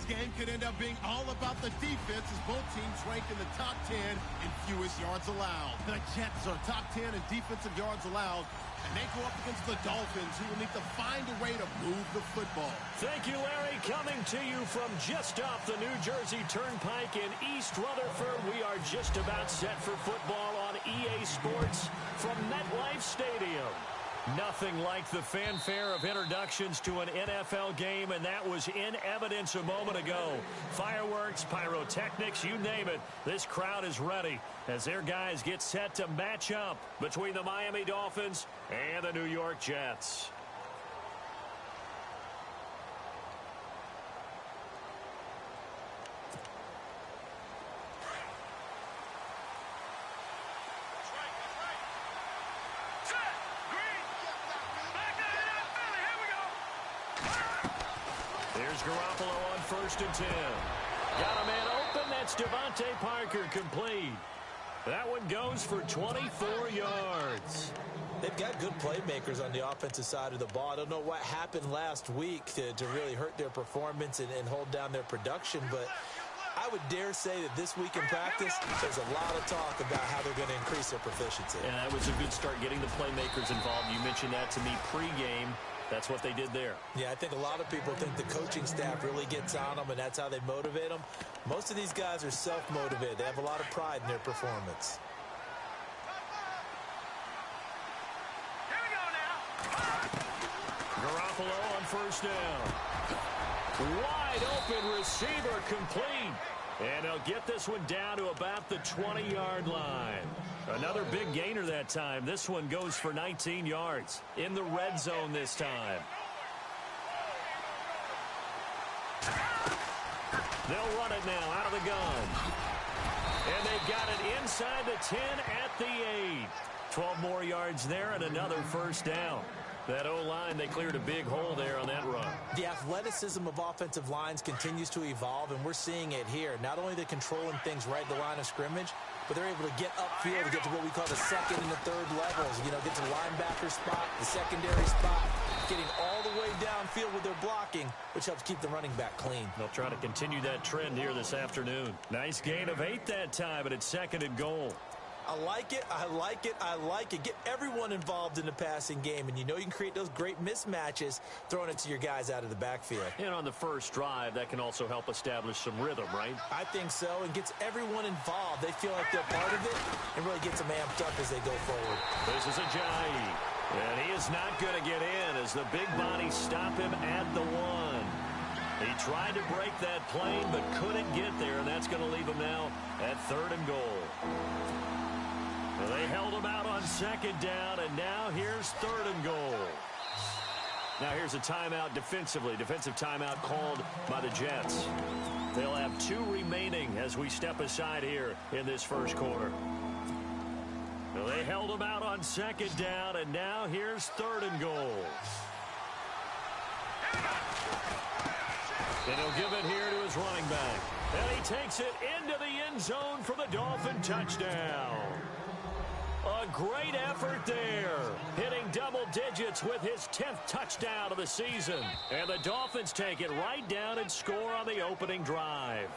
This game could end up being all about the defense as both teams rank in the top 10 in fewest yards allowed. The Jets are top 10 in defensive yards allowed, and they go up against the Dolphins, who will need to find a way to move the football. Thank you, Larry. Coming to you from just off the New Jersey Turnpike in East Rutherford, we are just about set for football on EA Sports from MetLife Stadium. Nothing like the fanfare of introductions to an NFL game, and that was in evidence a moment ago. Fireworks, pyrotechnics, you name it. This crowd is ready as their guys get set to match up between the Miami Dolphins and the New York Jets. Garoppolo on 1st and 10. Got a man open. That's Devontae Parker, complete. That one goes for 24 yards. They've got good playmakers on the offensive side of the ball. I don't know what happened last week to really hurt their performance and hold down their production, but I would dare say that this week in practice, there's a lot of talk about how they're going to increase their proficiency. And that was a good start, getting the playmakers involved. You mentioned that to me pregame. That's what they did there. Yeah, I think a lot of people think the coaching staff really gets on them, and that's how they motivate them. Most of these guys are self-motivated. They have a lot of pride in their performance. Here we go now. Garoppolo on 1st down. Wide open receiver, complete. And they'll get this one down to about the 20-yard line. Another big gainer that time. This one goes for 19 yards in the red zone this time. They'll run it now out of the gun. And they've got it inside the 10 at the 8. 12 more yards there and another 1st down. That O-line, they cleared a big hole there on that run. The athleticism of offensive lines continues to evolve, and we're seeing it here. Not only they're controlling things right at the line of scrimmage, but they're able to get upfield to get to what we call the 2nd and the 3rd levels. You know, get to the linebacker spot, the secondary spot, getting all the way downfield with their blocking, which helps keep the running back clean. They'll try to continue that trend here this afternoon. Nice gain of 8 that time, but it's 2nd and goal. I like it, I like it, I like it. Get everyone involved in the passing game, and you know you can create those great mismatches throwing it to your guys out of the backfield. And on the first drive, that can also help establish some rhythm, right? I think so, and gets everyone involved. They feel like they're part of it, and really gets them amped up as they go forward. This is Ajayi, and he is not going to get in as the big bodies stop him at the 1. He tried to break that plane, but couldn't get there, and that's going to leave him now at 3rd and goal. They held him out on 2nd down, and now here's 3rd and goal. Now here's a timeout defensively. Defensive timeout called by the Jets. They'll have 2 remaining as we step aside here in this first quarter. They held him out on 2nd down, and now here's 3rd and goal. And he'll give it here to his running back. And he takes it into the end zone for the Dolphin touchdown. A great effort there, hitting double digits with his 10th touchdown of the season. And the Dolphins take it right down and score on the opening drive.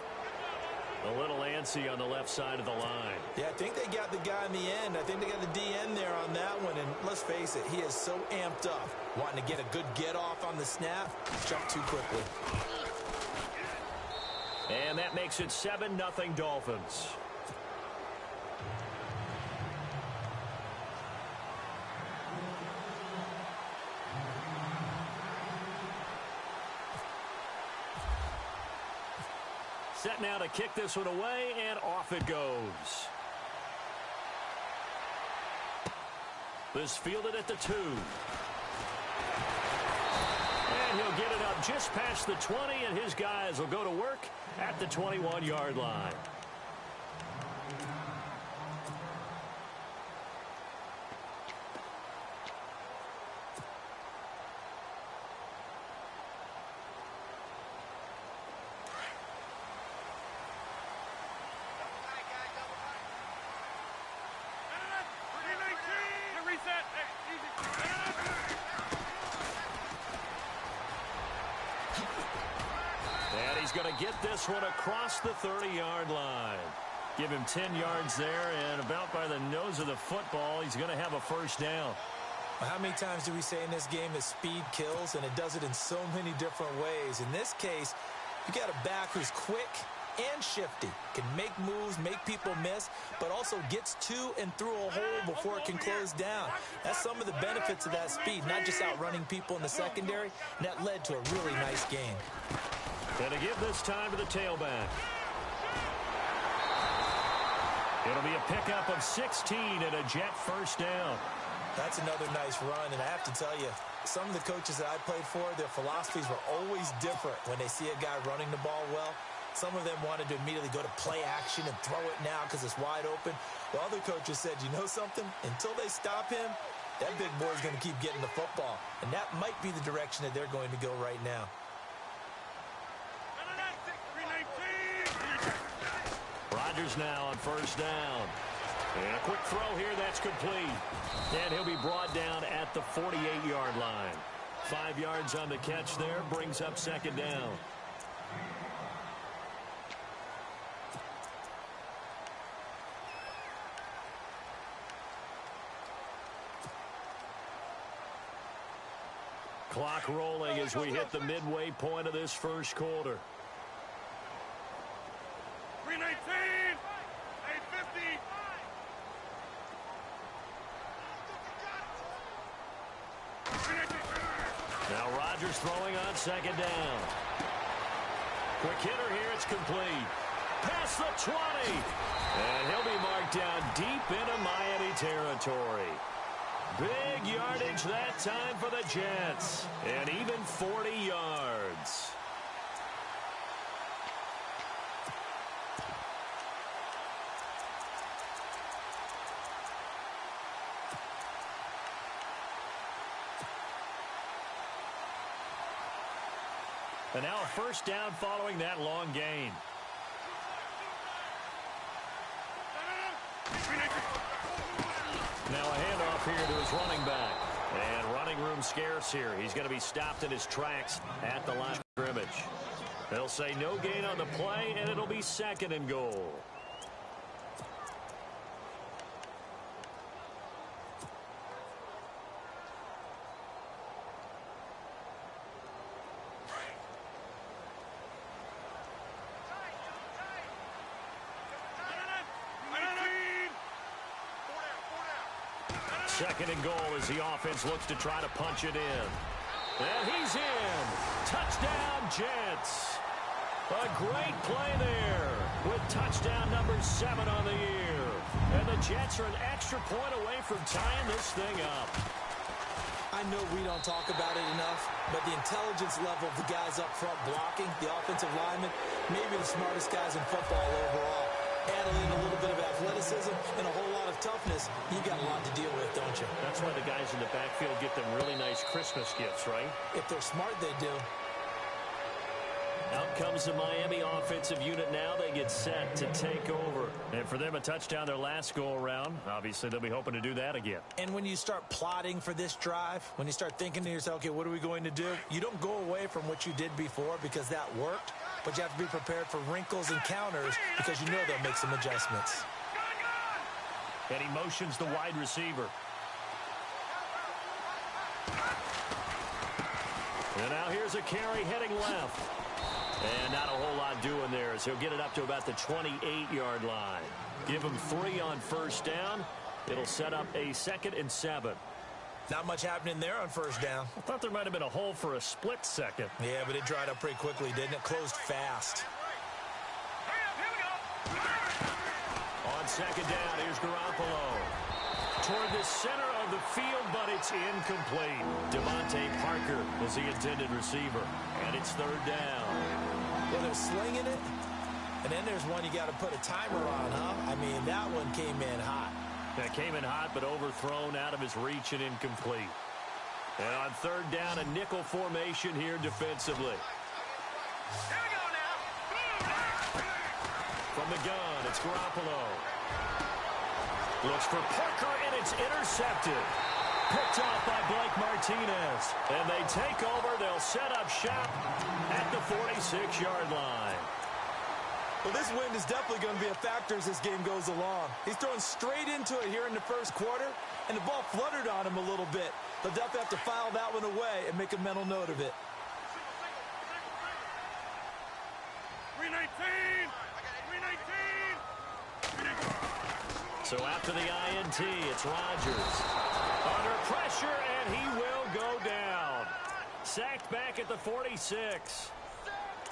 A little antsy on the left side of the line. Yeah, I think they got the guy in the end. I think they got the DN there on that one. And let's face it, he is so amped up, wanting to get a good get off on the snap, jump too quickly. And that makes it 7-0 Dolphins. Set now to kick this one away, and off it goes. This fielded at the 2. And he'll get it up just past the 20, and his guys will go to work at the 21-yard line. he's going to get this one across the 30-yard line. Give him 10 yards there, and about by the nose of the football, he's going to have a first down. How many times do we say in this game that speed kills, and it does it in so many different ways? In this case, you got a back who's quick and shifty, can make moves, make people miss, but also gets to and through a hole before it can close down. That's some of the benefits of that speed, not just outrunning people in the secondary, and that led to a really nice game. And to give this time to the tailback. It'll be a pickup of 16 and a Jet first down. That's another nice run, and I have to tell you, some of the coaches that I played for, their philosophies were always different when they see a guy running the ball well. Some of them wanted to immediately go to play action and throw it now because it's wide open. While other coaches said, you know something? Until they stop him, that big boy's going to keep getting the football. And that might be the direction that they're going to go right now. Rodgers now on first down. And a quick throw here, that's complete. And he'll be brought down at the 48-yard line. 5 yards on the catch there, brings up second down. Clock rolling as we hit the midway point of this first quarter. 3:19, 8:50. Now Rodgers throwing on second down. Quick hitter here, it's complete. Past the 20. And he'll be marked down deep into Miami territory. Big yardage that time for the Jets. And even 40 yards. And now a first down following that long gain. Now a handoff here to his running back. And running room scarce here. He's going to be stopped in his tracks at the line of scrimmage. They'll say no gain on the play, and it'll be second and goal. Second and goal as the offense looks to try to punch it in. And he's in. Touchdown, Jets. A great play there with touchdown number 7 on the year. And the Jets are an extra point away from tying this thing up. I know we don't talk about it enough, but the intelligence level of the guys up front blocking, the offensive linemen, maybe the smartest guys in football overall. Add in a little bit of athleticism and a whole lot of toughness, you got a lot to deal with, don't you? That's why the guys in the backfield get them really nice Christmas gifts, right? If they're smart, they do. Out comes the Miami offensive unit now. They get set to take over. And for them, a touchdown their last go-around. Obviously, they'll be hoping to do that again. And when you start plotting for this drive, when you start thinking to yourself, okay, what are we going to do? You don't go away from what you did before because that worked. But you have to be prepared for wrinkles and counters because you know they'll make some adjustments. And he motions the wide receiver. And now here's a carry heading left. And not a whole lot doing there as he'll get it up to about the 28-yard line. Give him 3 on first down. It'll set up a 2nd and 7. Not much happening there on first down. I thought there might have been a hole for a split second. Yeah, but it dried up pretty quickly, didn't it? Closed fast. On second down, here's Garoppolo. Toward the center of the field, but it's incomplete. Devontae Parker is the intended receiver. And it's third down. Well, they're slinging it. And then there's one you got to put a timer on, huh? I mean, that one came in hot. That came in hot, but overthrown out of his reach and incomplete. And on third down, a nickel formation here defensively. Here we go now. From the gun, it's Garoppolo. Looks for Parker, and it's intercepted. Picked off by Blake Martinez. And they take over. They'll set up shop at the 46-yard line. Well, this wind is definitely going to be a factor as this game goes along. He's throwing straight into it here in the first quarter, and the ball fluttered on him a little bit. He'll definitely have to file that one away and make a mental note of it. 319! 319! So after the INT, it's Rodgers. Under pressure, and he will go down. Sacked back at the 46.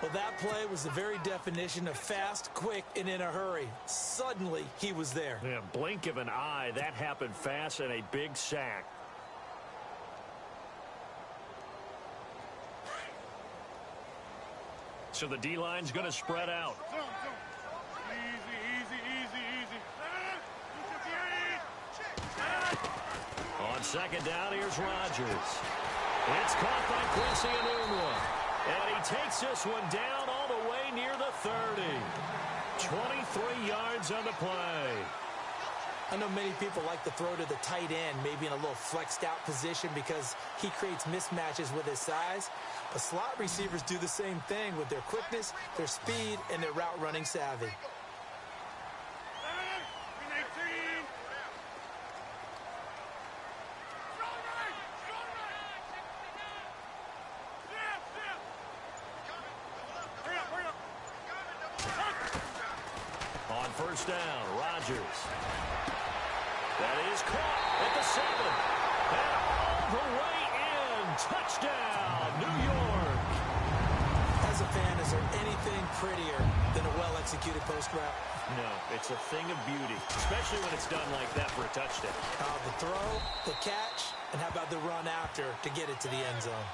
Well, that play was the very definition of fast, quick, and in a hurry. Suddenly, he was there. Yeah, blink of an eye. That happened fast and a big sack. So the D-line's going to spread out. On second down, here's Rodgers. It's caught by Quincy Enunwa. And he takes this one down all the way near the 30. 23 yards on the play. I know many people like to throw to the tight end, maybe in a little flexed out position because he creates mismatches with his size. But slot receivers do the same thing with their quickness, their speed, and their route running savvy. On first down, Rodgers. That is caught at the 7. And all the way in. Touchdown, New York. As a fan, is there anything prettier than a well-executed post route? No, it's a thing of beauty, especially when it's done like that for a touchdown. The throw, the catch, and how about the run after to get it to the end zone?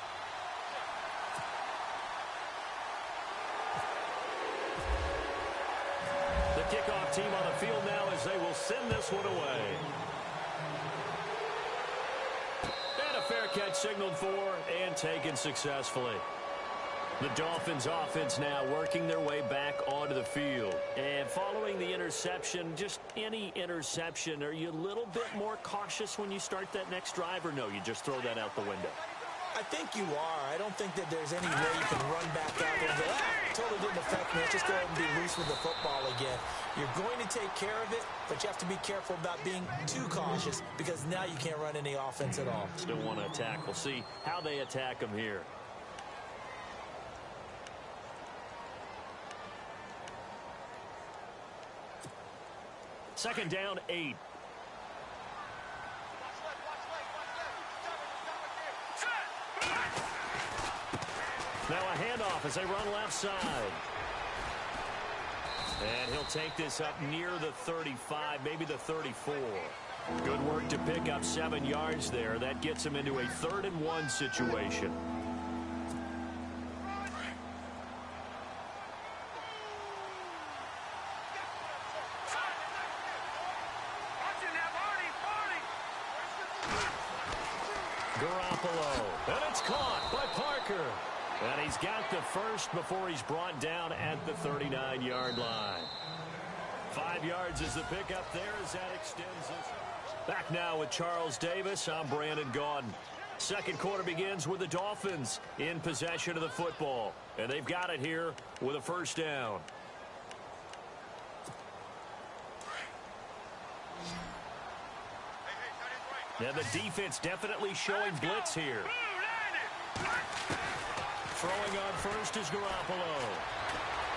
The kickoff team on the field now as they will send this one away. And a fair catch signaled for and taken successfully. The Dolphins offense now working their way back onto the field. And following the interception, just any interception, are you a little bit more cautious when you start that next drive, or no, you just throw that out the window? I think you are. I don't think that there's any way you can run back out there and go, totally didn't affect me. Let's just go ahead and be loose with the football again. You're going to take care of it, but you have to be careful about being too cautious because now you can't run any offense at all. Still want to attack. We'll see how they attack them here. Second down, 8. Now a handoff as they run left side. And he'll take this up near the 35, maybe the 34. Good work to pick up 7 yards there. That gets him into a 3rd and 1 situation. And it's caught by Parker. And he's got the first before he's brought down at the 39-yard line. 5 yards is the pickup there as that extends it. Back now with Charles Davis. I'm Brandon Gaudin. Second quarter begins with the Dolphins in possession of the football. And they've got it here with a first down. Yeah, the defense definitely showing blitz here. Throwing on first is Garoppolo.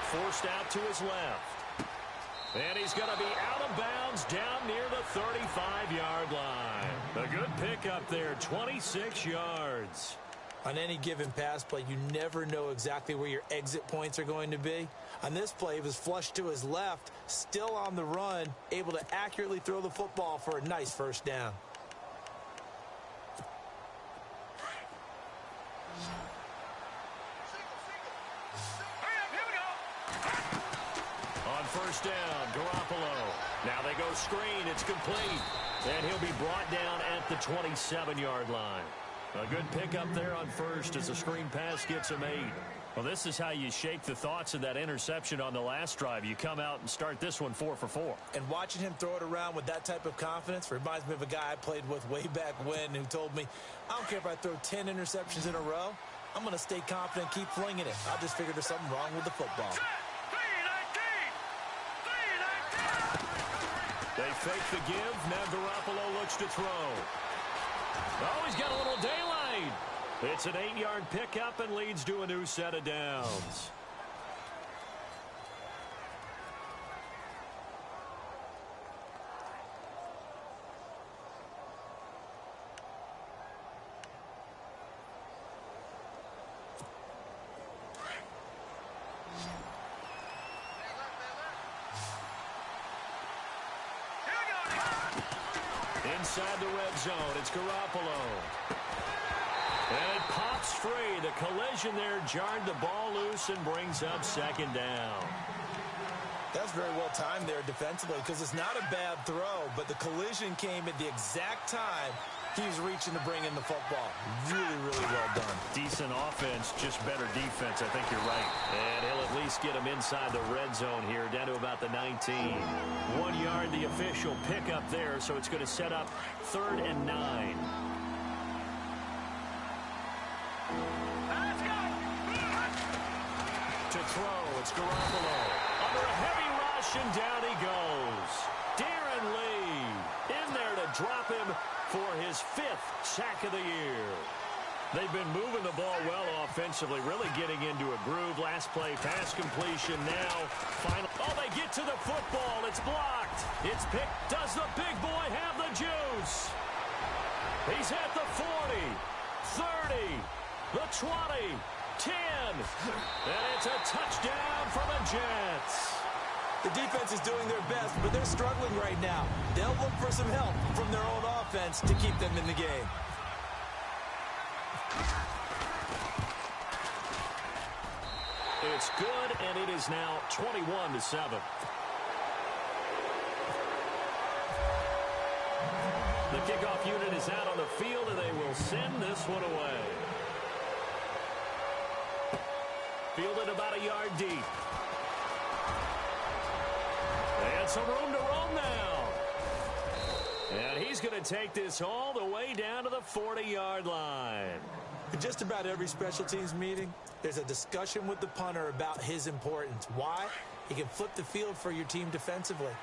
Forced out to his left. And he's going to be out of bounds down near the 35-yard line. A good pickup there, 26 yards. On any given pass play, you never know exactly where your exit points are going to be. On this play, he was flushed to his left, still on the run, able to accurately throw the football for a nice first down. First down, Garoppolo. Now they go screen. It's complete. And he'll be brought down at the 27-yard line. A good pickup there on first as the screen pass gets him 8. Well, this is how you shake the thoughts of that interception on the last drive. You come out and start this one 4 for 4. And watching him throw it around with that type of confidence reminds me of a guy I played with way back when who told me, I don't care if I throw 10 interceptions in a row. I'm going to stay confident, keep flinging it. I just figured there's something wrong with the football. They fake the give. Now Garoppolo looks to throw. Oh, he's got a little daylight. It's an 8-yard pickup and leads to a new set of downs. Inside the red zone, it's Garoppolo. And it pops free. The collision there jarred the ball loose and brings up second down. That's very well timed there defensively because it's not a bad throw, but the collision came at the exact time he was reaching to bring in the football. Really, really well done. Decent offense, just better defense. I think you're right. And he'll at least get him inside the red zone here, down to about the 19. 1 yard, the official pickup there, so it's going to set up 3rd and 9. To throw, it's Garoppolo. Under a heavy rush, and down he goes. Darren Lee in there to drop him for his 5th sack of the year. They've been moving the ball well offensively, really getting into a groove. Last play, pass completion now. Final. Oh, they get to the football. It's blocked. It's picked. Does the big boy have the juice? He's at the 40, 30, the 20, 10. And it's a touchdown for the Jets. The defense is doing their best, but they're struggling right now. They'll look for some help from their own offense to keep them in the game. It's good, and it is now 21-7. The kickoff unit is out on the field, and they will send this one away. Fielded about a yard deep. And some room to roam now. And he's going to take this all the way down to the 40-yard line. In just about every special teams meeting, there's a discussion with the punter about his importance. Why? He can flip the field for your team defensively,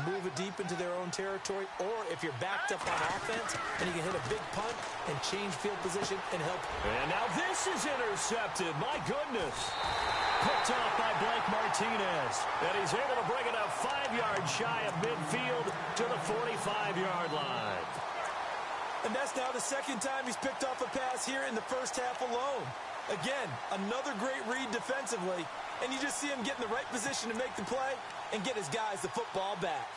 move it deep into their own territory, or if you're backed up on offense, and he can hit a big punt and change field position and help. And now this is intercepted. My goodness. Picked off by Blake Martinez. And he's able to bring it up 5 yards shy of midfield to the 45-yard line. And that's now the second time he's picked off a pass here in the first half alone. Again, another great read defensively, and you just see him get in the right position to make the play and get his guys the football back.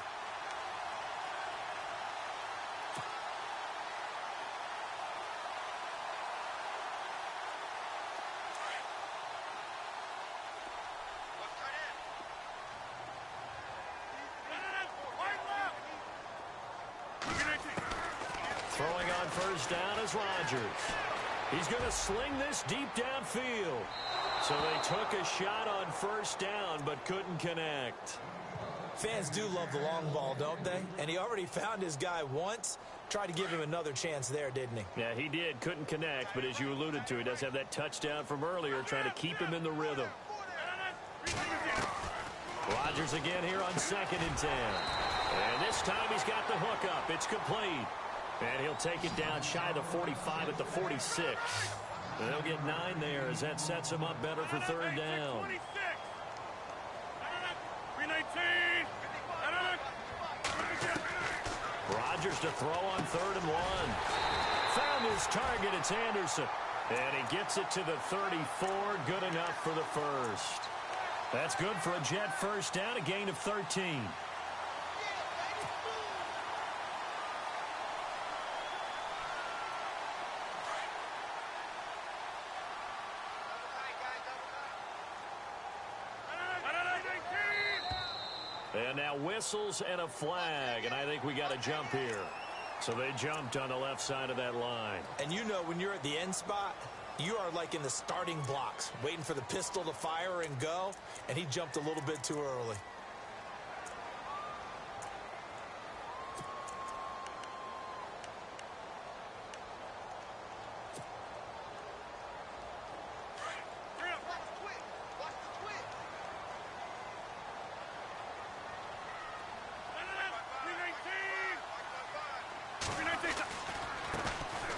Throwing on first down is Rodgers. He's going to sling this deep downfield. So they took a shot on first down but couldn't connect. Fans do love the long ball, don't they? And he already found his guy once. Tried to give him another chance there, didn't he? Yeah, he did. Couldn't connect, but as you alluded to, he does have that touchdown from earlier, trying to keep him in the rhythm. Rodgers again here on 2nd and 10. And this time he's got the hook up. It's complete. And he'll take it down shy of the 45 at the 46. And they'll get 9 there as that sets him up better for 3rd down. Rodgers to throw on 3rd and 1. Found his target. It's Anderson. And he gets it to the 34. Good enough for the first. That's good for a Jet first down, a gain of 13. And now whistles and a flag, and I think we got a jump here. So they jumped on the left side of that line. And you know when you're at the end spot, You are like in the starting blocks, waiting for the pistol to fire and go, and he jumped a little bit too early.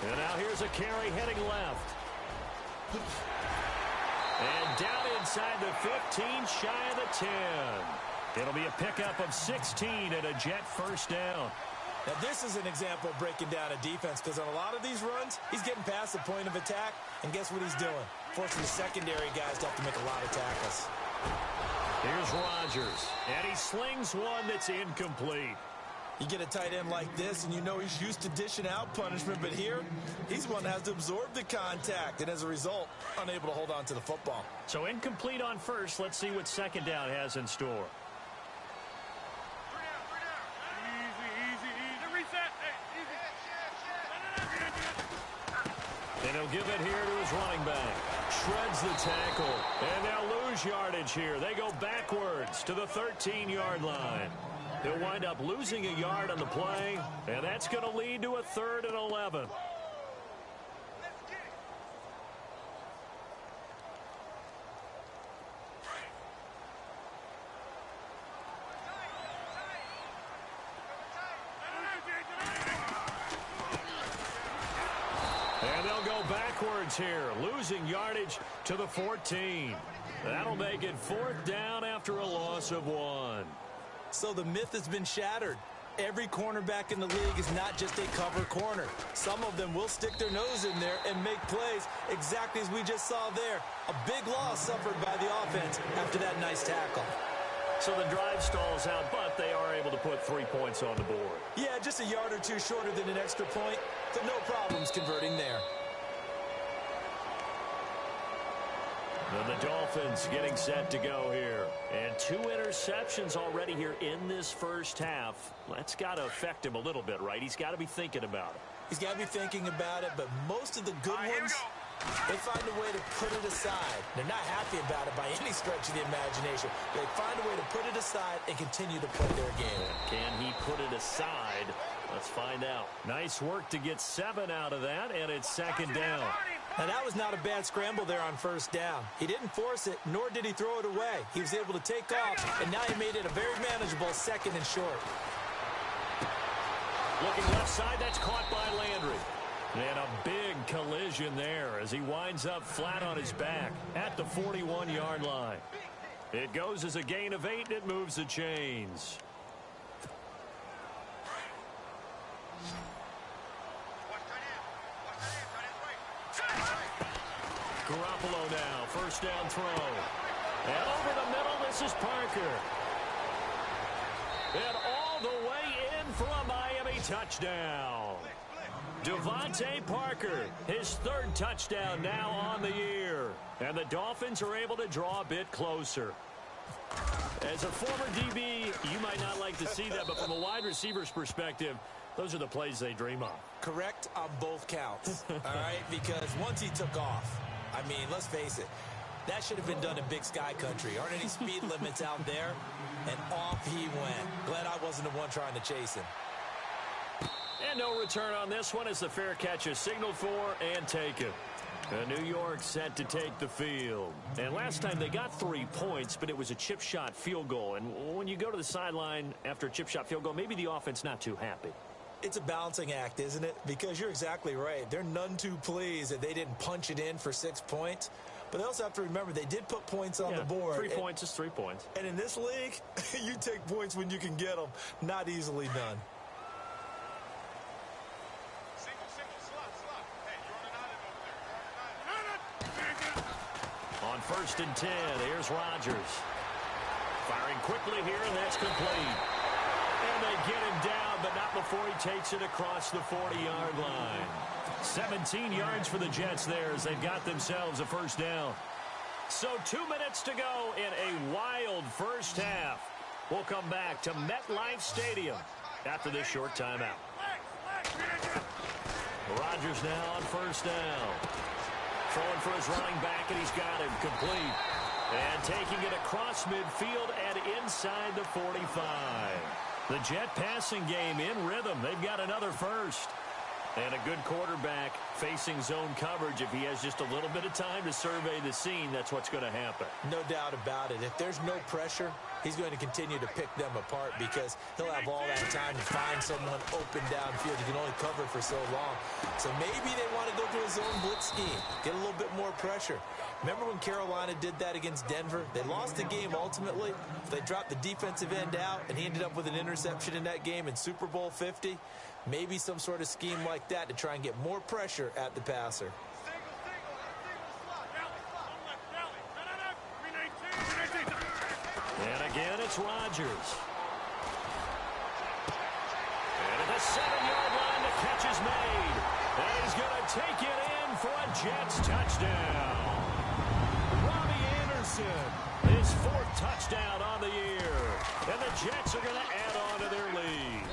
And now here's a carry heading left. And down inside the 15, shy of the 10. It'll be a pickup of 16 and a Jet first down. Now, this is an example of breaking down a defense, because on a lot of these runs, he's getting past the point of attack, and guess what he's doing? Forcing the secondary guys to have to make a lot of tackles. Here's Rodgers, and he slings one that's incomplete. You get a tight end like this, and you know he's used to dishing out punishment, but here, he's one that has to absorb the contact, and as a result, unable to hold on to the football. So incomplete on first. Let's see what second down has in store. And he'll give it here to his running back. Shreds the tackle, and they'll lose yardage here. They go backwards to the 13-yard line. He'll wind up losing a yard on the play, and that's going to lead to a 3rd and 11. And they'll go backwards here, losing yardage to the 14. That'll make it 4th down after a loss of 1. So the myth has been shattered. Every cornerback in the league is not just a cover corner. Some of them will stick their nose in there and make plays exactly as we just saw there. A big loss suffered by the offense after that nice tackle. So the drive stalls out, but they are able to put 3 points on the board. Yeah, just a yard or two shorter than an extra point, but no problems converting there. And the Dolphins getting set to go here. And 2 interceptions already here in this first half. That's got to affect him a little bit, right? He's got to be thinking about it. He's got to be thinking about it, but most of the good ones, they find a way to put it aside. They're not happy about it by any stretch of the imagination. They find a way to put it aside and continue to play their game. Can he put it aside? Let's find out. Nice work to get 7 out of that, and it's 2nd down. Now, that was not a bad scramble there on 1st down. He didn't force it, nor did he throw it away. He was able to take off, and now he made it a very manageable 2nd and short. Looking left side, that's caught by Landry. And a big collision there as he winds up flat on his back at the 41-yard line. It goes as a gain of 8, and it moves the chains. Garoppolo now, 1st down throw. And over the middle, this is Parker. And all the way in for a Miami touchdown. Devontae Parker, his 3rd touchdown now on the year. And the Dolphins are able to draw a bit closer. As a former DB, you might not like to see that, but from a wide receiver's perspective, those are the plays they dream of. Correct on both counts, all right? Because once he took off, I mean, let's face it, that should have been done in Big Sky country. Aren't any speed limits out there? And off he went. Glad I wasn't the one trying to chase him. And no return on this one as the fair catch is signaled for and taken. New York set to take the field. And last time they got 3 points, but it was a chip shot field goal. And when you go to the sideline after a chip shot field goal, maybe the offense not too happy. It's a balancing act, isn't it? Because you're exactly right. They're none too pleased that they didn't punch it in for 6 points. But they also have to remember they did put points on the board. 3 points is 3 points. And in this league, you take points when you can get them. Not easily done. On 1st and 10, here's Rodgers. Firing quickly here, and that's complete. And they get him down, but not before he takes it across the 40-yard line. 17 yards for the Jets there as they've got themselves a 1st down. So 2 minutes to go in a wild first half. We'll come back to MetLife Stadium after this short timeout. Rodgers now on 1st down. Throwing for his running back, and he's got him complete. And taking it across midfield and inside the 45. The Jet passing game in rhythm. They've got another first. And a good quarterback facing zone coverage. If he has just a little bit of time to survey the scene, that's what's going to happen. No doubt about it. If there's no pressure, he's going to continue to pick them apart because he'll have all that time to find someone open downfield. He can only cover for so long. So maybe they want to go to a zone blitz scheme, get a little bit more pressure. Remember when Carolina did that against Denver? They lost the game ultimately. They dropped the defensive end out, and he ended up with an interception in that game in Super Bowl 50. Maybe some sort of scheme like that to try and get more pressure at the passer. And again, it's Rodgers. And at the 7-yard line, the catch is made. And he's going to take it in for a Jets touchdown. Robbie Anderson, his 4th touchdown on the year. And the Jets are going to add on to their lead.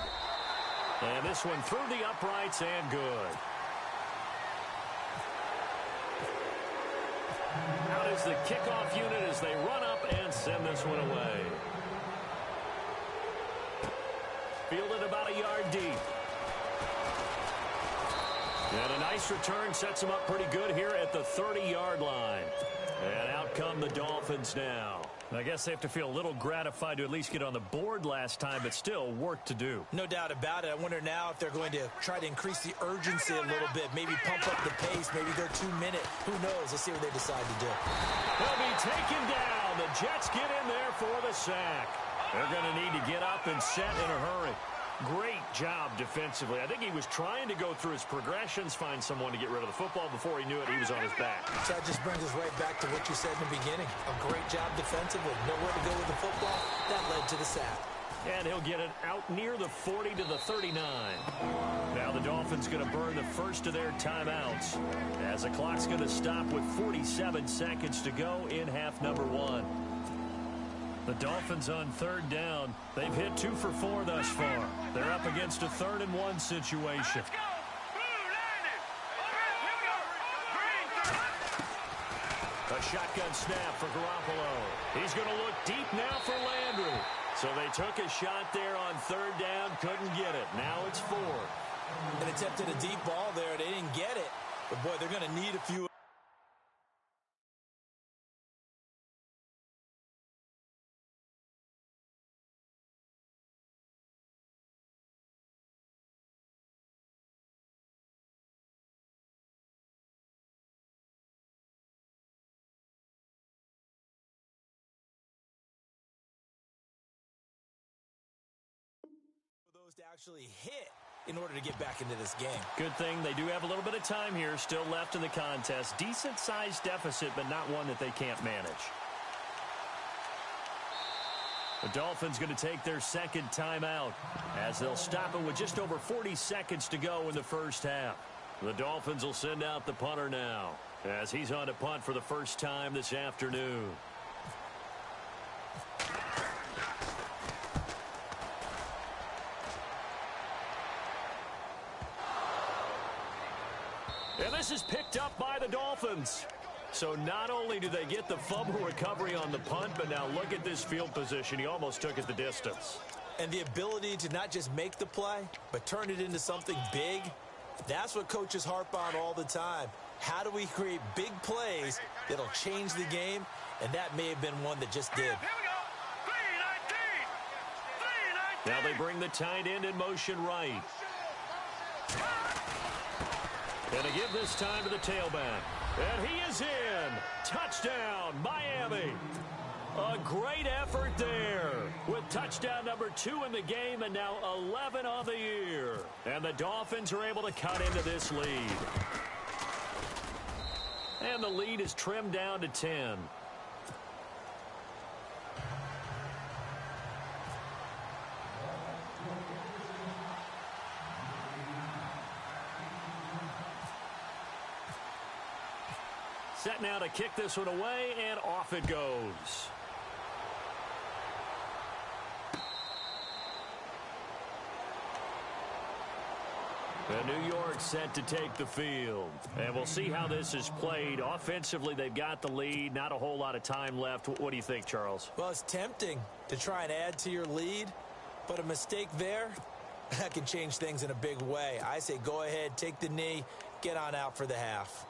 And this one through the uprights and good. Out is the kickoff unit as they run up and send this one away. Fielded about a yard deep. And a nice return sets them up pretty good here at the 30-yard line. And out come the Dolphins now. I guess they have to feel a little gratified to at least get on the board last time, but still work to do. No doubt about it. I wonder now if they're going to try to increase the urgency a little bit, maybe pump up the pace, maybe go 2-minute. Who knows? Let's see what they decide to do. They'll be taken down. The Jets get in there for the sack. They're going to need to get up and set in a hurry. Great job defensively. I think he was trying to go through his progressions, find someone to get rid of the football. Before he knew it, he was on his back. So that just brings us right back to what you said in the beginning. A great job defensively. Nowhere to go with the football. That led to the sack. And he'll get it out near the 40 to the 39. Now the Dolphins going to burn the first of their timeouts as the clock's going to stop with 47 seconds to go in half number 1. The Dolphins on 3rd down. They've hit 2 for 4 thus far. They're up against a 3rd and 1 situation. A shotgun snap for Garoppolo. He's going to look deep now for Landry. So they took a shot there on 3rd down, couldn't get it. Now it's 4. They attempted a deep ball there. They didn't get it. But, boy, they're going to need a few. To actually hit in order to get back into this game. Good thing they do have a little bit of time here still left in the contest. Decent-sized deficit, but not one that they can't manage. The Dolphins going to take their 2nd timeout as they'll stop it with just over 40 seconds to go in the first half. The Dolphins will send out the punter now as he's on to punt for the first time this afternoon. And this is picked up by the Dolphins. So not only do they get the fumble recovery on the punt, but now look at this field position. He almost took it the distance. And the ability to not just make the play, but turn it into something big, that's what coaches harp on all the time. How do we create big plays that'll change the game? And that may have been one that just did. Now they bring the tight end in motion right. And they give this time to the tailback. And he is in. Touchdown, Miami. A great effort there with touchdown number 2 in the game and now 11 on the year. And the Dolphins are able to cut into this lead. And the lead is trimmed down to 10. Set now to kick this one away, and off it goes. And New York set to take the field. And we'll see how this is played. Offensively, they've got the lead. Not a whole lot of time left. What do you think, Charles? Well, it's tempting to try and add to your lead, but a mistake there, that can change things in a big way. I say go ahead, take the knee, get on out for the half.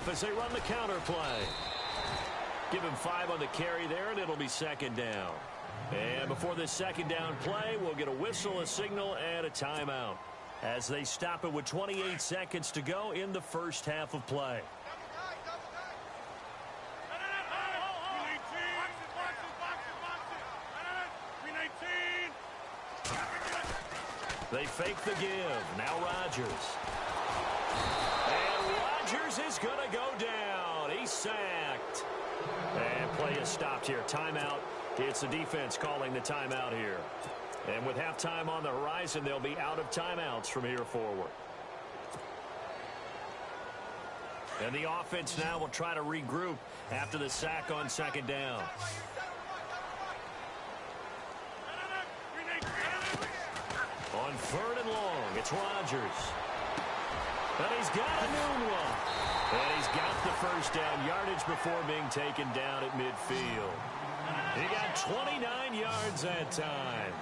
As they run the counter play. Give him 5 on the carry there, and it'll be second down. And before this second down play, we'll get a whistle, a signal, and a timeout as they stop it with 28 seconds to go in the first half of play. They fake the give. Now Rodgers. Rodgers is going to go down. He's sacked. And play is stopped here. Timeout. It's the defense calling the timeout here. And with halftime on the horizon, they'll be out of timeouts from here forward. And the offense now will try to regroup after the sack on second down. On third and long, it's Rodgers. And he's got a new one. And he's got the first down yardage before being taken down at midfield. He got 29 yards that time.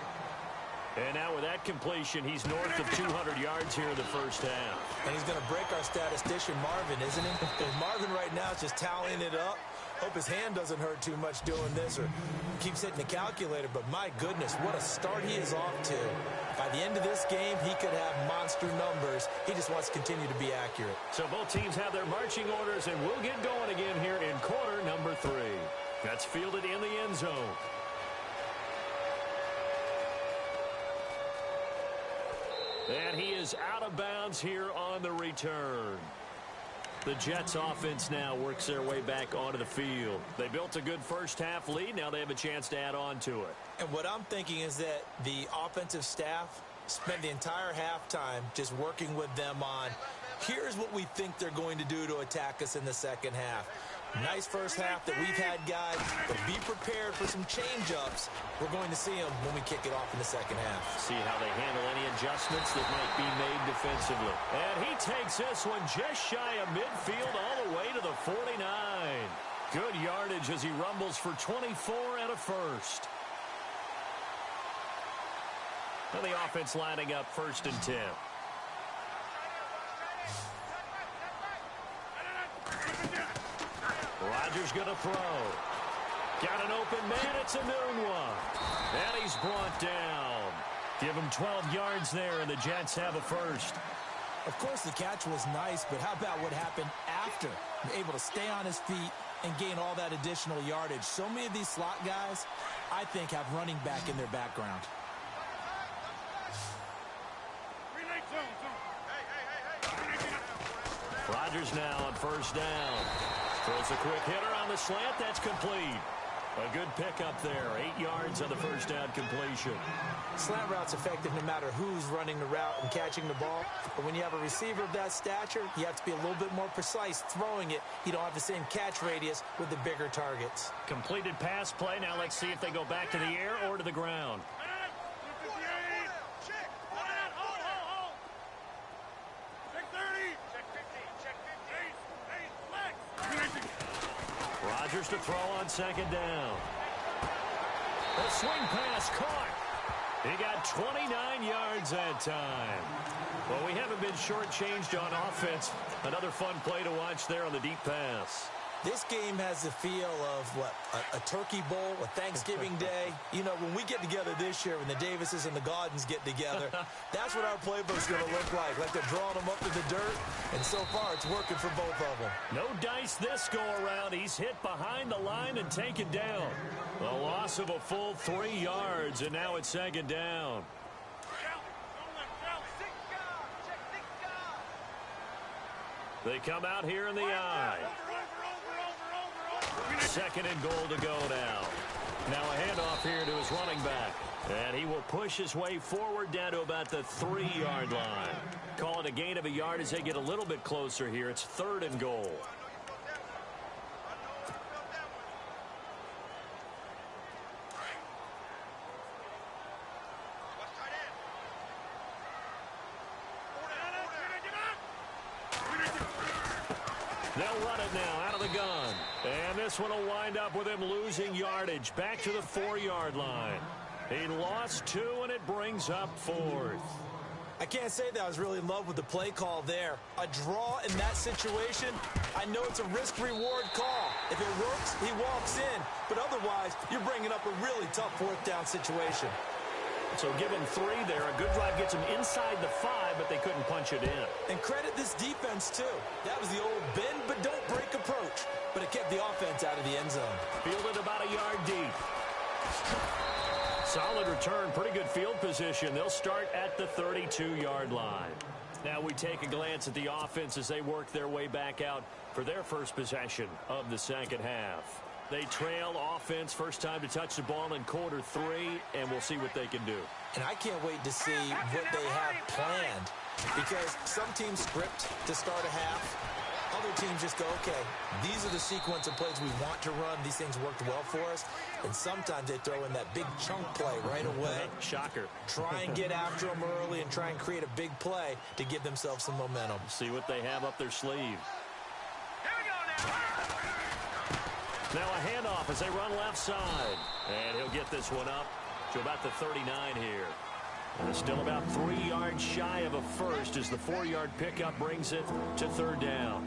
And now with that completion, he's north of 200 yards here in the first half. And he's going to break our statistician Marvin, isn't he? Because Marvin right now is just tallying it up. Hope his hand doesn't hurt too much doing this or keeps hitting the calculator. But my goodness, what a start he is off to. By the end of this game, he could have monster numbers. He just wants to continue to be accurate. So both teams have their marching orders, and we'll get going again here in quarter number 3. That's fielded in the end zone. And he is out of bounds here on the return. The Jets offense now works their way back onto the field. They built a good first half lead. Now they have a chance to add on to it. And what I'm thinking is that the offensive staff spent the entire halftime just working with them on, here's what we think they're going to do to attack us in the second half. Nice first half that we've had, guys, but be prepared for some change-ups. We're going to see them when we kick it off in the second half. See how they handle any adjustments that might be made defensively. And he takes this one just shy of midfield all the way to the 49. Good yardage as he rumbles for 24 and a first. And the offense lining up 1st and 10. Rodgers going to throw. Got an open man. It's a new one. And he's brought down. Give him 12 yards there, and the Jets have a first. Of course, the catch was nice, but how about what happened after? Able to stay on his feet and gain all that additional yardage. So many of these slot guys, I think, have running back in their background. Rodgers now on 1st down. Throws a quick hitter on the slant. That's complete. A good pickup there. 8 yards on the first down completion. Slant route's effective no matter who's running the route and catching the ball. But when you have a receiver of that stature, you have to be a little bit more precise throwing it. You don't have the same catch radius with the bigger targets. Completed pass play. Now let's see if they go back to the air or to the ground. Rodgers to throw on 2nd down. A swing pass caught. He got 29 yards that time. Well, we haven't been shortchanged on offense. Another fun play to watch there on the deep pass. This game has the feel of, what, a turkey bowl, a Thanksgiving day. You know, when we get together this year, when the Davises and the Gaudens get together, that's what our playbook's going to look like. Like they're drawing them up to the dirt, and so far it's working for both of them. No dice this go-around. He's hit behind the line and taken down. A loss of a full 3 yards, and now it's 2nd down. They come out here in the eye. 2nd and goal to go now. Now a handoff here to his running back. And he will push his way forward down to about the 3-yard line. Call it a gain of a yard as they get a little bit closer here. It's 3rd and goal. They'll run it now out of the gun. And this one will wind up with him losing yardage back to the 4-yard line. He lost 2, and it brings up 4th. I can't say that I was really in love with the play call there. A draw in that situation, I know it's a risk-reward call. If it works, he walks in. But otherwise, you're bringing up a really tough 4th down situation. So give him 3 there. A good drive gets him inside the 5, but they couldn't punch it in. And credit this defense, too. That was the old bend but don't break approach. But it kept the offense out of the end zone. Fielded about a yard deep. Solid return, pretty good field position. They'll start at the 32-yard line. Now we take a glance at the offense as they work their way back out for their first possession of the second half. They trail offense, first time to touch the ball in quarter 3, and we'll see what they can do. And I can't wait to see what they have planned, because some teams script to start a half. Other teams just go, okay, these are the sequence of plays we want to run. These things worked well for us. And sometimes they throw in that big chunk play right away. Shocker. Try and get after them early and try and create a big play to give themselves some momentum. See what they have up their sleeve. Now a handoff as they run left side. And he'll get this one up to about the 39 here. And still about 3 yards shy of a first as the 4-yard pickup brings it to 3rd down.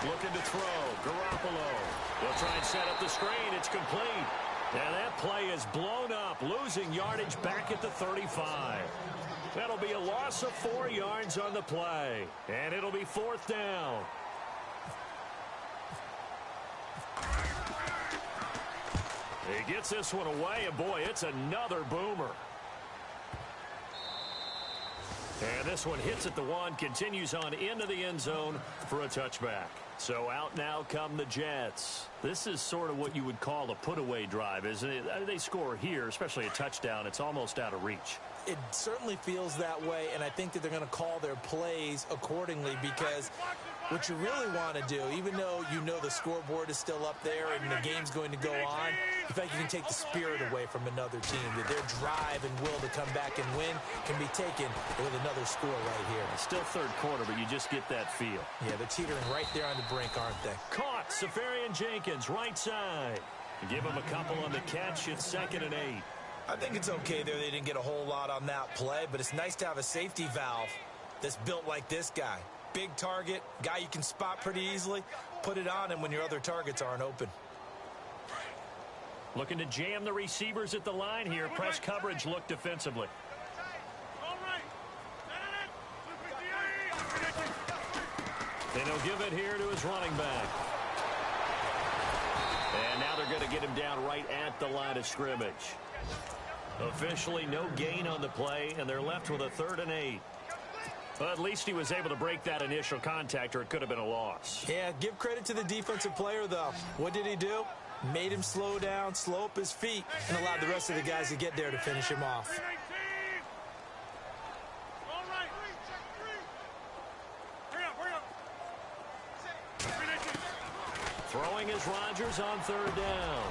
Looking to throw. Garoppolo. They'll try and set up the screen. It's complete. And that play is blown up, losing yardage back at the 35. That'll be a loss of 4 yards on the play. And it'll be 4th down. He gets this one away, and boy, it's another boomer. And this one hits at the 1, continues on into the end zone for a touchback. So out now come the Jets. This is sort of what you would call a put-away drive, isn't it? They score here, especially a touchdown. It's almost out of reach. It certainly feels that way, and I think that they're going to call their plays accordingly, because what you really want to do, even though you know the scoreboard is still up there and the game's going to go on, in fact, you can take the spirit away from another team. That their drive and will to come back and win can be taken with another score right here. It's still 3rd quarter, but you just get that feel. Yeah, they're teetering right there on the brink, aren't they? Caught. Safarian-Jenkins, right side. Give him a couple on the catch. It's 2nd and 8. I think it's okay there. They didn't get a whole lot on that play, but it's nice to have a safety valve that's built like this guy. Big target, guy you can spot pretty easily. Put it on him when your other targets aren't open. Looking to jam the receivers at the line here. Press coverage look defensively. And he'll give it here to his running back. And now they're going to get him down right at the line of scrimmage. Officially no gain on the play, and they're left with a 3rd and 8. Well, at least he was able to break that initial contact, or it could have been a loss. Yeah, give credit to the defensive player, though. What did he do? Made him slow down, slow up his feet, and allowed the rest of the guys to get there to finish him off. Throwing is Rodgers on 3rd down.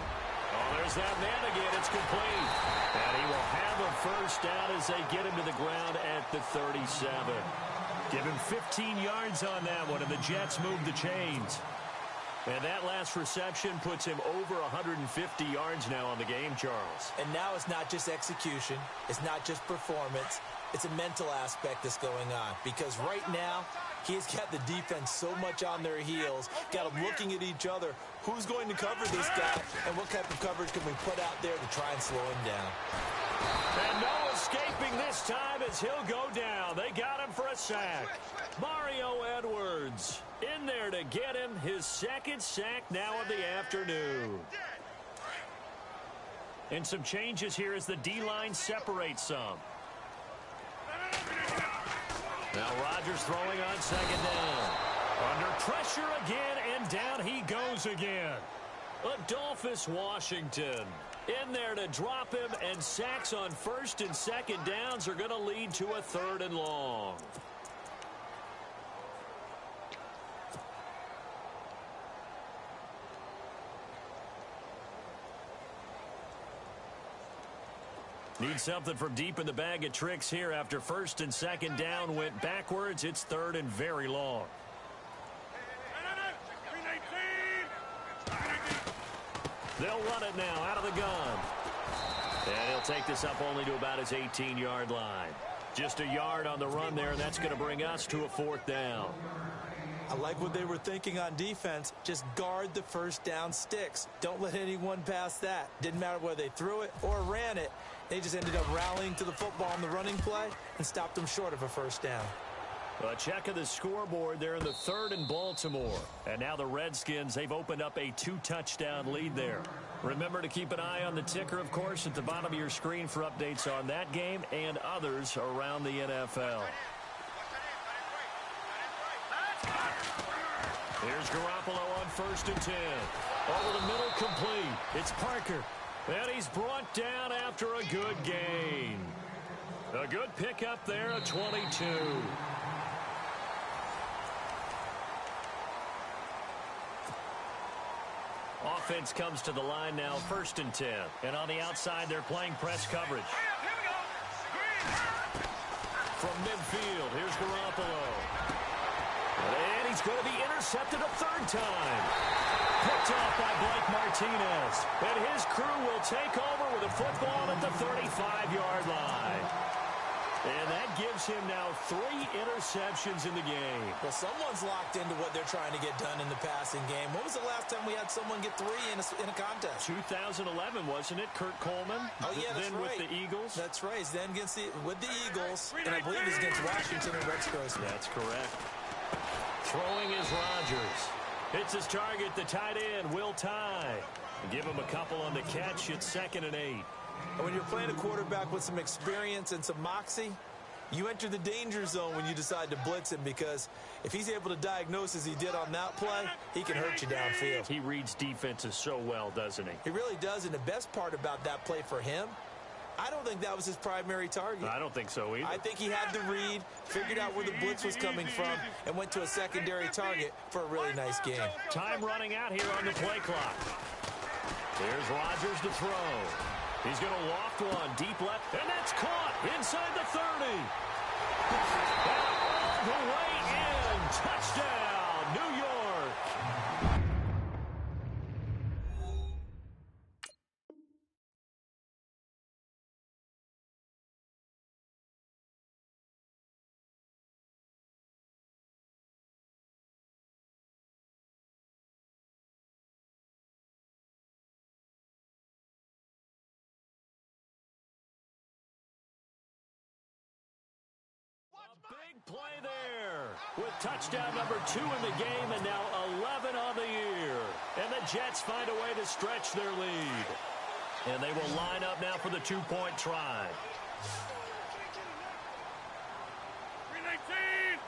Oh, there's that man again. It's complete. And he will have a first down as they get him to the ground at the 37. Give him 15 yards on that one, and the Jets move the chains. And that last reception puts him over 150 yards now on the game, Charles. And now it's not just execution. It's not just performance. It's a mental aspect that's going on. Because right now, he's got the defense so much on their heels, got them looking at each other. Who's going to cover this guy, and what type of coverage can we put out there to try and slow him down? And no escaping this time as he'll go down. They got him for a sack. Mario Edwards in there to get him his 2nd sack now of the afternoon. And some changes here as the D-line separates some. Now Rodgers throwing on second down. Under pressure again, and down he goes again. Adolphus Washington in there to drop him, and sacks on first and second downs are going to lead to a 3rd and long. Need something from deep in the bag of tricks here after first and second down went backwards. It's 3rd and very long. They'll run it now out of the gun. And he'll take this up only to about his 18-yard line. Just a yard on the run there, and that's going to bring us to a 4th down. I like what they were thinking on defense. Just guard the first down sticks. Don't let anyone pass that. Didn't matter whether they threw it or ran it. They just ended up rallying to the football on the running play and stopped them short of a first down. A check of the scoreboard there in the 3rd and Baltimore. And now the Redskins, they've opened up a 2-touchdown lead there. Remember to keep an eye on the ticker, of course, at the bottom of your screen for updates on that game and others around the NFL. Here's Garoppolo on 1st and 10. Over the middle, complete. It's Parker. And he's brought down after a good gain. A good pickup there, a 22. Offense comes to the line now, 1st and 10. And on the outside, they're playing press coverage. From midfield, here's Garoppolo. And he's going to be intercepted a 3rd time. Picked off by Blake Martinez. And his crew will take over with a football at the 35-yard line. And that gives him now 3 interceptions in the game. Well, someone's locked into what they're trying to get done in the passing game. When was the last time we had someone get 3 in a contest? 2011, wasn't it? Kurt Coleman. Oh, yeah, that's then right. With the Eagles. That's right. He's then with the Eagles, and I believe he's against Washington and Rex Grossman. That's correct. Throwing is Rodgers. Hits his target, the tight end, Will Tye. Give him a couple on the catch. It's 2nd and 8. And when you're playing a quarterback with some experience and some moxie, you enter the danger zone when you decide to blitz him, because if he's able to diagnose as he did on that play, he can hurt you downfield. He reads defenses so well, doesn't he? He really does, and the best part about that play for him, I don't think that was his primary target. I don't think so either. I think he had the read, figured out where the blitz was coming from, and went to a secondary target for a really nice game. Time running out here on the play clock. Here's Rodgers to throw. He's going to loft one deep left, and that's caught inside the 30. And all the way in. Touchdown, New York. Big play there with touchdown number 2 in the game, and now 11 on the year. And the Jets find a way to stretch their lead. And they will line up now for the 2-point try. 319!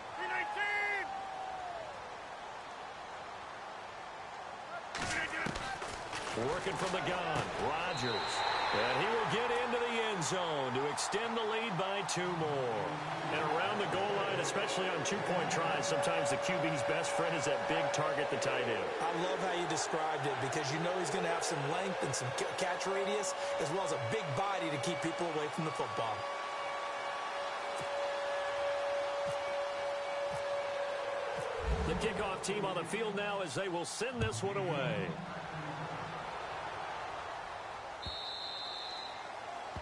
319! Working from the gun, Rodgers. And he will get into the end zone to extend the lead by 2 more. And around the goal line, especially on 2-point tries, sometimes the QB's best friend is that big target, the tight end. I love how you described it, because you know he's going to have some length and some catch radius, as well as a big body to keep people away from the football. The kickoff team on the field now as they will send this one away.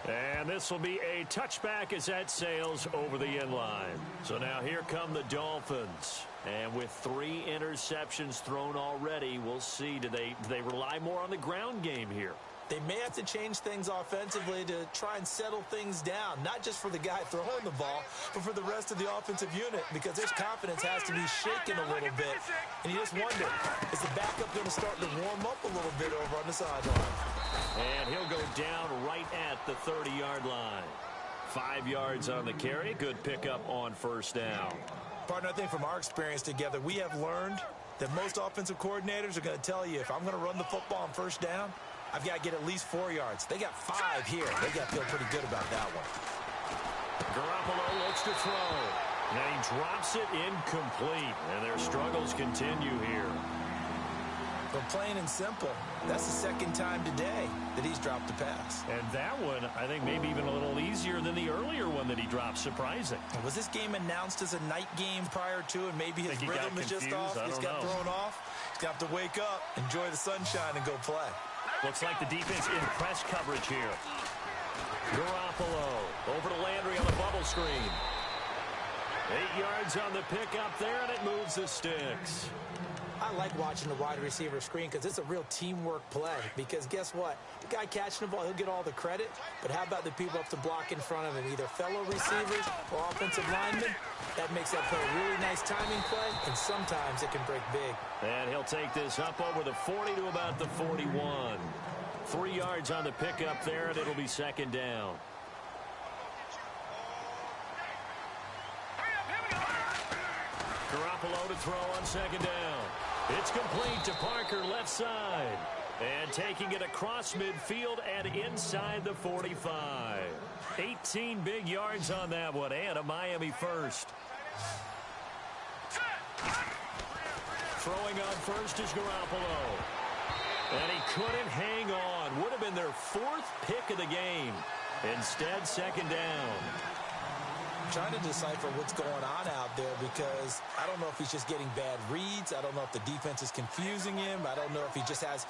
And this will be a touchback as that sails over the end line. So now here come the Dolphins. And with 3 interceptions thrown already, we'll see. Do they rely more on the ground game here? They may have to change things offensively to try and settle things down, not just for the guy throwing the ball, but for the rest of the offensive unit, because his confidence has to be shaken a little bit. And you just wonder, is the backup going to start to warm up a little bit over on the sideline? And he'll go down right at the 30-yard line. 5 yards on the carry. Good pickup on first down. Partner, I think from our experience together, we have learned that most offensive coordinators are going to tell you, if I'm going to run the football on first down, I've got to get at least 4 yards. They got 5 here. They got to feel pretty good about that one. Garoppolo looks to throw. And he drops it incomplete. And their struggles continue here. But plain and simple, that's the second time today that he's dropped a pass. And that one, I think, maybe even a little easier than the earlier one that he dropped. Surprising. Was this game announced as a night game prior to, and maybe his rhythm is just off? He's got thrown off. He's got to wake up, enjoy the sunshine, and go play. Looks like the defense in press coverage here. Garoppolo over to Landry on the bubble screen. 8 yards on the pickup there, and it moves the sticks. I like watching the wide receiver screen because it's a real teamwork play. Because guess what? The guy catching the ball, he'll get all the credit. But how about the people up to block in front of him? Either fellow receivers or offensive linemen. That makes that play a really nice timing play, and sometimes it can break big. And he'll take this up over the 40 to about the 41. 3 yards on the pickup there, and it'll be second down. Garoppolo to throw on second down. It's complete to Parker left side. And taking it across midfield and inside the 45. 18 big yards on that one, and a Miami first. Throwing on first is Garoppolo. And he couldn't hang on. Would have been their 4th pick of the game. Instead, second down. Trying to decipher what's going on out there, because I don't know if he's just getting bad reads. I don't know if the defense is confusing him. I don't know if he just has,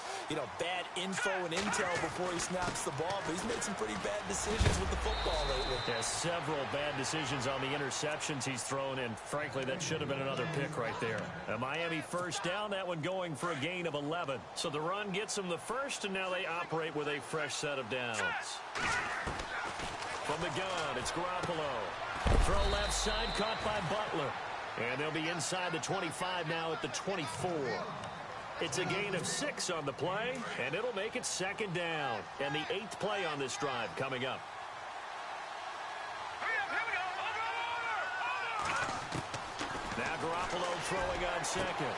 bad info and intel before he snaps the ball. But he's made some pretty bad decisions with the football lately. There's several bad decisions on the interceptions he's thrown, and frankly, that should have been another pick right there. A Miami first down, that one going for a gain of 11. So the run gets them the first, and now they operate with a fresh set of downs. From the gun, it's Garoppolo. Throw left side, caught by Butler. And they'll be inside the 25 now at the 24. It's a gain of 6 on the play, and it'll make it second down. And the 8th play on this drive coming up. Now Garoppolo throwing on second.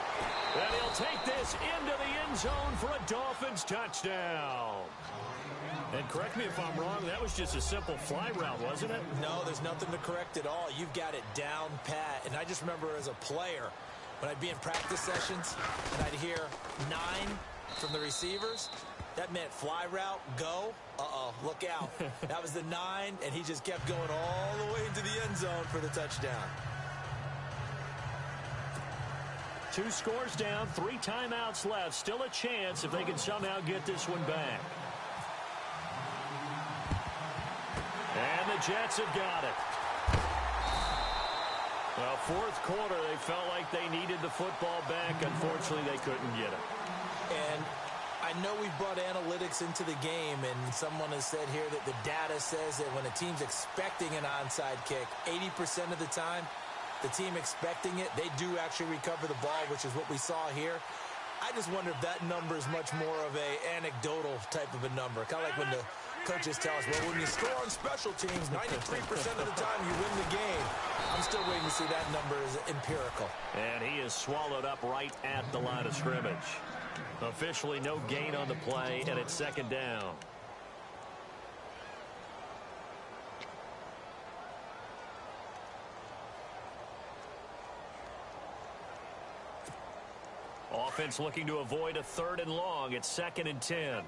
And he'll take this into the end zone for a Dolphins touchdown. And correct me if I'm wrong, that was just a simple fly route, wasn't it? No, there's nothing to correct at all. You've got it down pat. And I just remember as a player, when I'd be in practice sessions and I'd hear 9 from the receivers, that meant fly route, go. Uh-oh, look out. That was the 9, and he just kept going all the way into the end zone for the touchdown. 2 scores down, 3 timeouts left. Still a chance if they can somehow get this one back. And the Jets have got it. Well, 4th quarter, they felt like they needed the football back. Unfortunately, they couldn't get it. And I know we brought analytics into the game, and someone has said here that the data says that when a team's expecting an onside kick, 80% of the time, the team expecting it, they do actually recover the ball, which is what we saw here. I just wonder if that number is much more of a anecdotal type of a number. Kind of like when the coaches tell us, well, when you score on special teams, 93% of the time you win the game. I'm still waiting to see that number is empirical. And he is swallowed up right at the line of scrimmage. Officially no gain on the play, and it's second down. Offense looking to avoid a 3rd and long. It's 2nd and 10.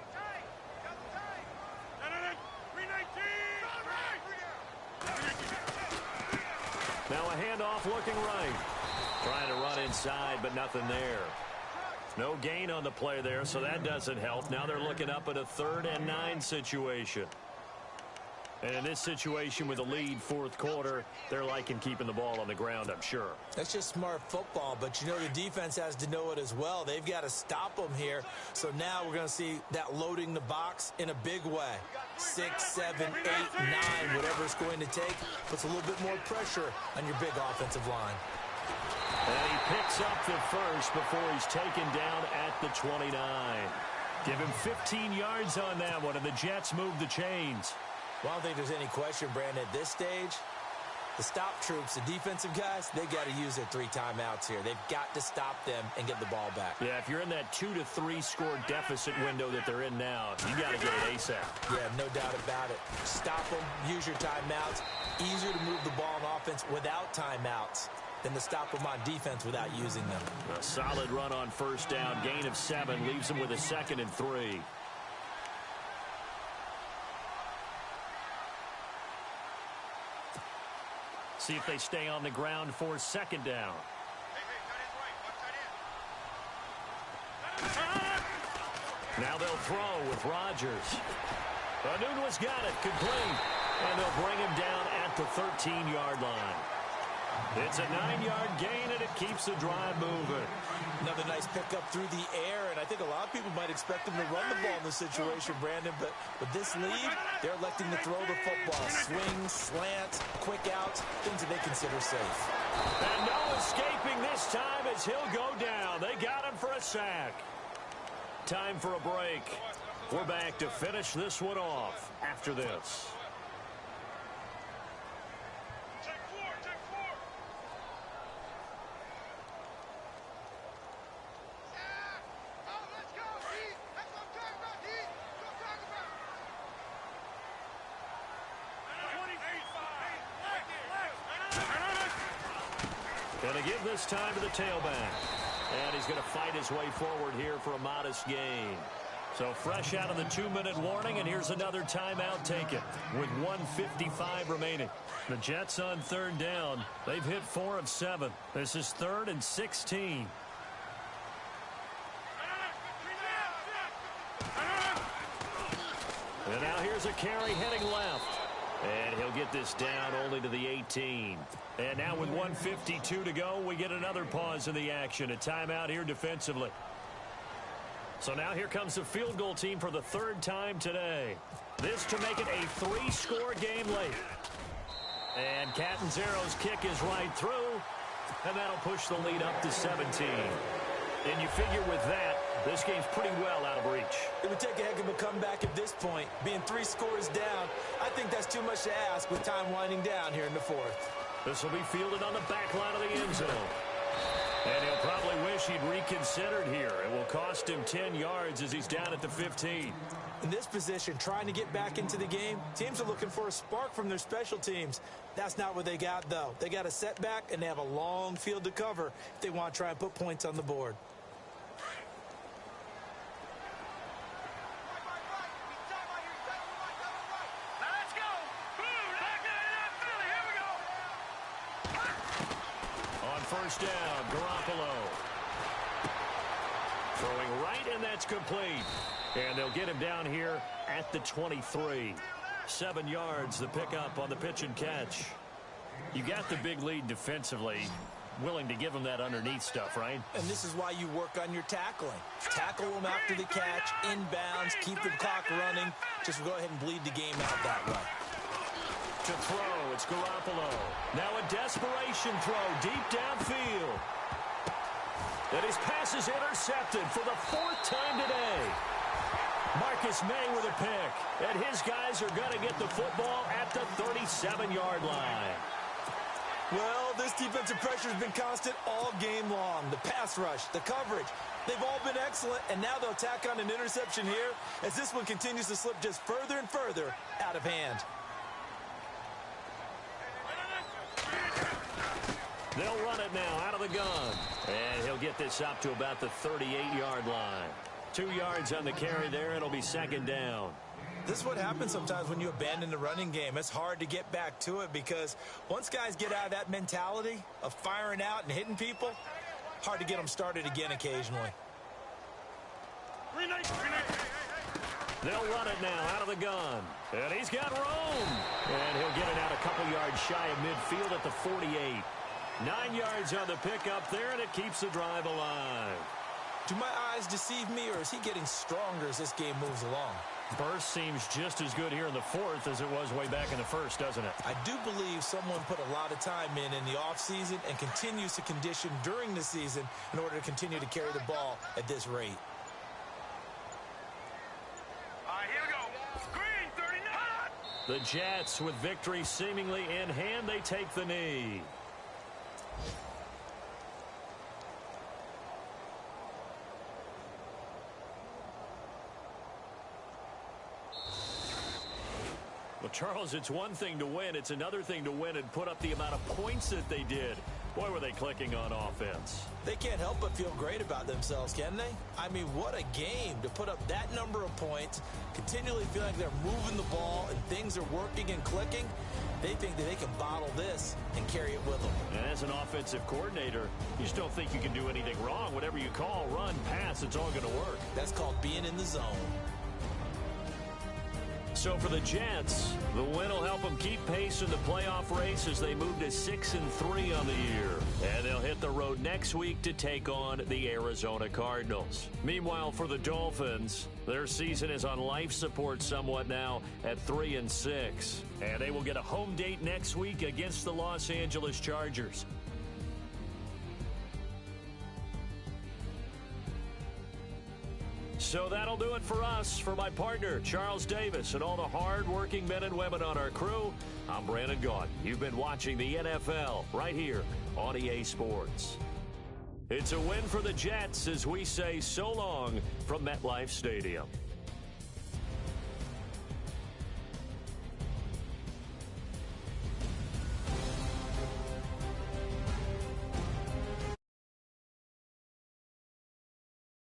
Now a handoff looking right. Trying to run inside, but nothing there. No gain on the play there, so that doesn't help. Now they're looking up at a 3rd and 9 situation. And in this situation with a lead 4th quarter, they're liking keeping the ball on the ground, I'm sure. That's just smart football, but the defense has to know it as well. They've got to stop them here. So now we're going to see that loading the box in a big way. 6, 7, 8, 9, whatever it's going to take, puts a little bit more pressure on your big offensive line. And he picks up the first before he's taken down at the 29. Give him 15 yards on that one, and the Jets move the chains. Well, I don't think there's any question, Brandon, at this stage. The stop troops, the defensive guys, they got to use their 3 timeouts here. They've got to stop them and get the ball back. Yeah, if you're in that 2 to 3 score deficit window that they're in now, you got to get it ASAP. Yeah, no doubt about it. Stop them, use your timeouts. Easier to move the ball on offense without timeouts than to stop them on defense without using them. A solid run on first down. Gain of 7 leaves them with a 2nd and 3. See if they stay on the ground for 2nd down. Now they'll throw with Rodgers. Nunes got it, complete. And they'll bring him down at the 13-yard line. It's a 9-yard gain, and it keeps the drive moving. Another nice pickup through the air, and I think a lot of people might expect them to run the ball in this situation, Brandon, but with this lead, they're electing to throw the football. Swings, slants, quick outs, things that they consider safe. And no escaping this time as he'll go down. They got him for a sack. Time for a break. We're back to finish this one off after this. Going to give this time to the tailback. And he's going to fight his way forward here for a modest gain. So fresh out of the 2-minute warning, and here's another timeout taken with 1:55 remaining. The Jets on 3rd down. They've hit 4 of 7. This is 3rd and 16. And now here's a carry heading left. And he'll get this down only to the 18. And now with 1:52 to go, we get another pause in the action. A timeout here defensively. So now here comes the field goal team for the 3rd time today. This to make it a 3-score game late. And Catanzaro's kick is right through. And that'll push the lead up to 17. And you figure with that, this game's pretty well out of reach. It would take a heck of a comeback at this point. Being 3 scores down, I think that's too much to ask with time winding down here in the 4th. This will be fielded on the back line of the end zone. And he'll probably wish he'd reconsidered here. It will cost him 10 yards as he's down at the 15. In this position, trying to get back into the game, teams are looking for a spark from their special teams. That's not what they got, though. They got a setback, and they have a long field to cover if they want to try and put points on the board. First down, Garoppolo. Throwing right, and that's complete. And they'll get him down here at the 23. 7 yards, the pickup on the pitch and catch. You got the big lead defensively. Willing to give him that underneath stuff, right? And this is why you work on your tackling. Tackle them after the catch, inbounds, keep the clock running. Just go ahead and bleed the game out that way. To throw, it's Garoppolo. Now a desperation throw deep downfield. And his pass is intercepted for the 4th time today. Marcus May with a pick. And his guys are going to get the football at the 37-yard line. Well, this defensive pressure has been constant all game long. The pass rush, the coverage, they've all been excellent. And now they'll tack on an interception here as this one continues to slip just further and further out of hand. They'll run it now out of the gun. And he'll get this up to about the 38-yard line. 2 yards on the carry there. It'll be 2nd down. This is what happens sometimes when you abandon the running game. It's hard to get back to it because once guys get out of that mentality of firing out and hitting people, hard to get them started again occasionally. They'll run it now out of the gun. And he's got room. And he'll get it out a couple yards shy of midfield at the 48. 9 yards on the pickup there, and it keeps the drive alive. Do my eyes deceive me, or is he getting stronger as this game moves along? Burst seems just as good here in the 4th as it was way back in the 1st, doesn't it? I do believe someone put a lot of time in the offseason and continues to condition during the season in order to continue to carry the ball at this rate. All right, here we go. Screen, 39. The Jets, with victory seemingly in hand, they take the knee. Well, Charles, it's one thing to win. It's another thing to win and put up the amount of points that they did. Boy, were they clicking on offense. They can't help but feel great about themselves, can they? I mean, what a game to put up that number of points, continually feeling like they're moving the ball and things are working and clicking. They think that they can bottle this and carry it with them. And as an offensive coordinator, you just don't think you can do anything wrong. Whatever you call, run, pass, it's all going to work. That's called being in the zone. So for the Jets, the win will help them keep pace in the playoff race as they move to 6-3 on the year. And they'll hit the road next week to take on the Arizona Cardinals. Meanwhile, for the Dolphins, their season is on life support somewhat now at 3-6. And they will get a home date next week against the Los Angeles Chargers. So that'll do it for us. For my partner, Charles Davis, and all the hard-working men and women on our crew, I'm Brandon Gaudin. You've been watching the NFL right here on EA Sports. It's a win for the Jets as we say so long from MetLife Stadium.